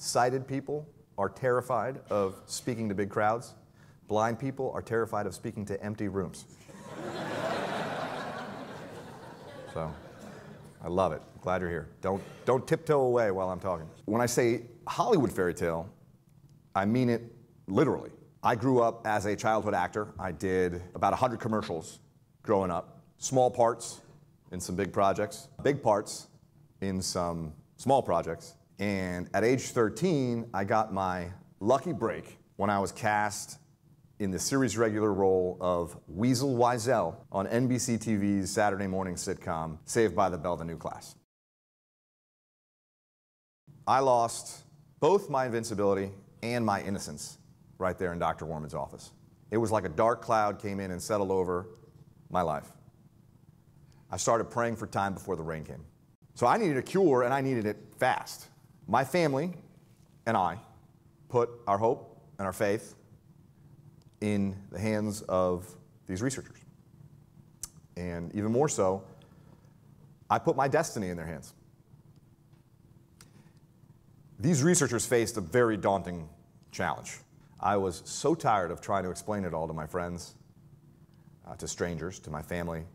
Sighted people are terrified of speaking to big crowds. Blind people are terrified of speaking to empty rooms. So, I love it. Glad you're here. Don't tiptoe away while I'm talking. When I say Hollywood fairy tale, I mean it literally. I grew up as a childhood actor. I did about 100 commercials growing up. Small parts in some big projects, big parts in some small projects. And at age 13, I got my lucky break when I was cast in the series regular role of Weasel Wiesel on NBC TV's Saturday morning sitcom, Saved by the Bell, The New Class. I lost both my invincibility and my innocence right there in Dr. Worman's office. It was like a dark cloud came in and settled over my life. I started praying for time before the rain came. So I needed a cure, and I needed it fast. My family and I put our hope and our faith in the hands of these researchers. And even more so, I put my destiny in their hands. These researchers faced a very daunting challenge. I was so tired of trying to explain it all to my friends, to strangers, to my family,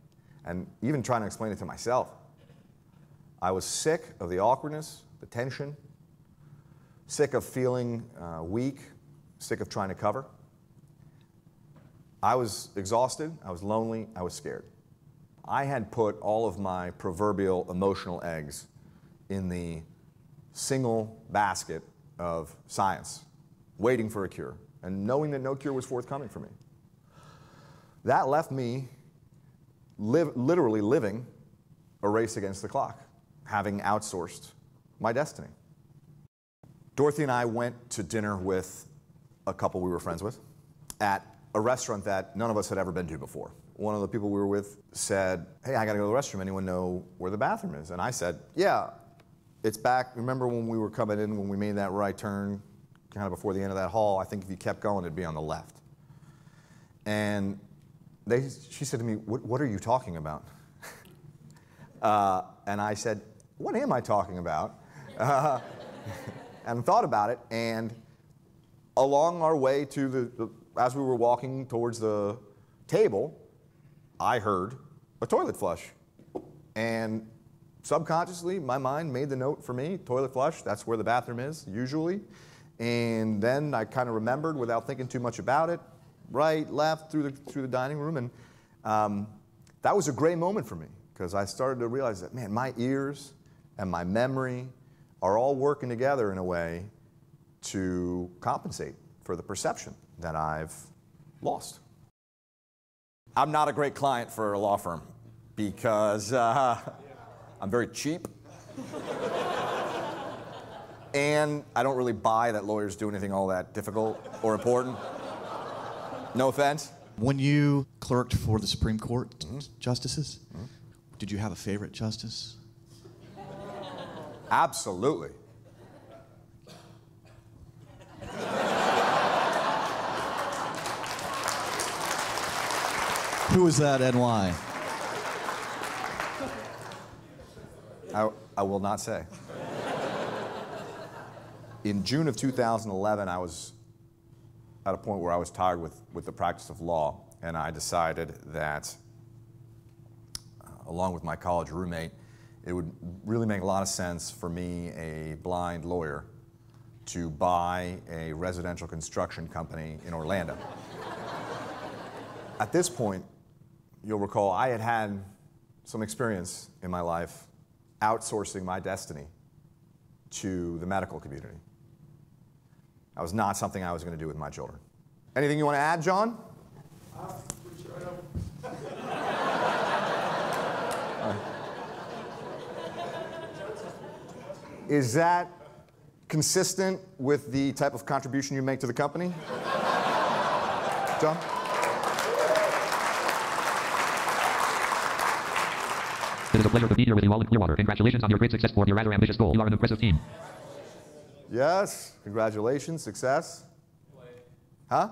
and even trying to explain it to myself. I was sick of the awkwardness, the tension, sick of feeling weak, sick of trying to cover. I was exhausted, I was lonely, I was scared. I had put all of my proverbial emotional eggs in the single basket of science, waiting for a cure, and knowing that no cure was forthcoming for me. That left me literally living a race against the clock, having outsourced my destiny. Dorothy and I went to dinner with a couple we were friends with at a restaurant that none of us had ever been to before. One of the people we were with said, "Hey, I gotta go to the restroom. Anyone know where the bathroom is?" And I said, "Yeah, it's back. Remember when we were coming in, when we made that right turn, kind of before the end of that hall? I think if you kept going, it'd be on the left." And she said to me, what are you talking about? And I said, what am I talking about? And thought about it, and along our way to as we were walking towards the table, I heard a toilet flush. And subconsciously, my mind made the note for me, toilet flush, that's where the bathroom is, usually. And then I kind of remembered without thinking too much about it, right, left, through the dining room, and that was a great moment for me, because I started to realize that, man, my ears and my memory are all working together in a way to compensate for the perception that I've lost. I'm not a great client for a law firm because I'm very cheap. And I don't really buy that lawyers do anything all that difficult or important. No offense. When you clerked for the Supreme Court justices, did you have a favorite justice? Absolutely. Who was that and why? I will not say. In June of 2011, I was at a point where I was tired with the practice of law, and I decided that, along with my college roommate, it would really make a lot of sense for me, a blind lawyer, to buy a residential construction company in Orlando. At this point, you'll recall, I had had some experience in my life outsourcing my destiny to the medical community. That was not something I was going to do with my children. Anything you want to add, John? Is that consistent with the type of contribution you make to the company? John? It is a pleasure to be here with you all in Clearwater. Congratulations on your great success for your rather ambitious goal. You are an impressive team. Yes, congratulations, success. Huh?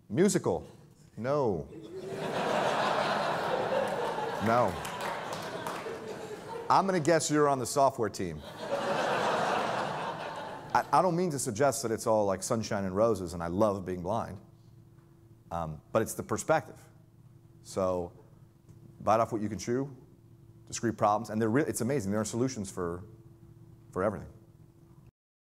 Musical? No. No. I'm gonna guess you're on the software team. I don't mean to suggest that it's all like sunshine and roses and I love being blind, but it's the perspective. So bite off what you can chew, discrete problems, and it's amazing. There are solutions for everything.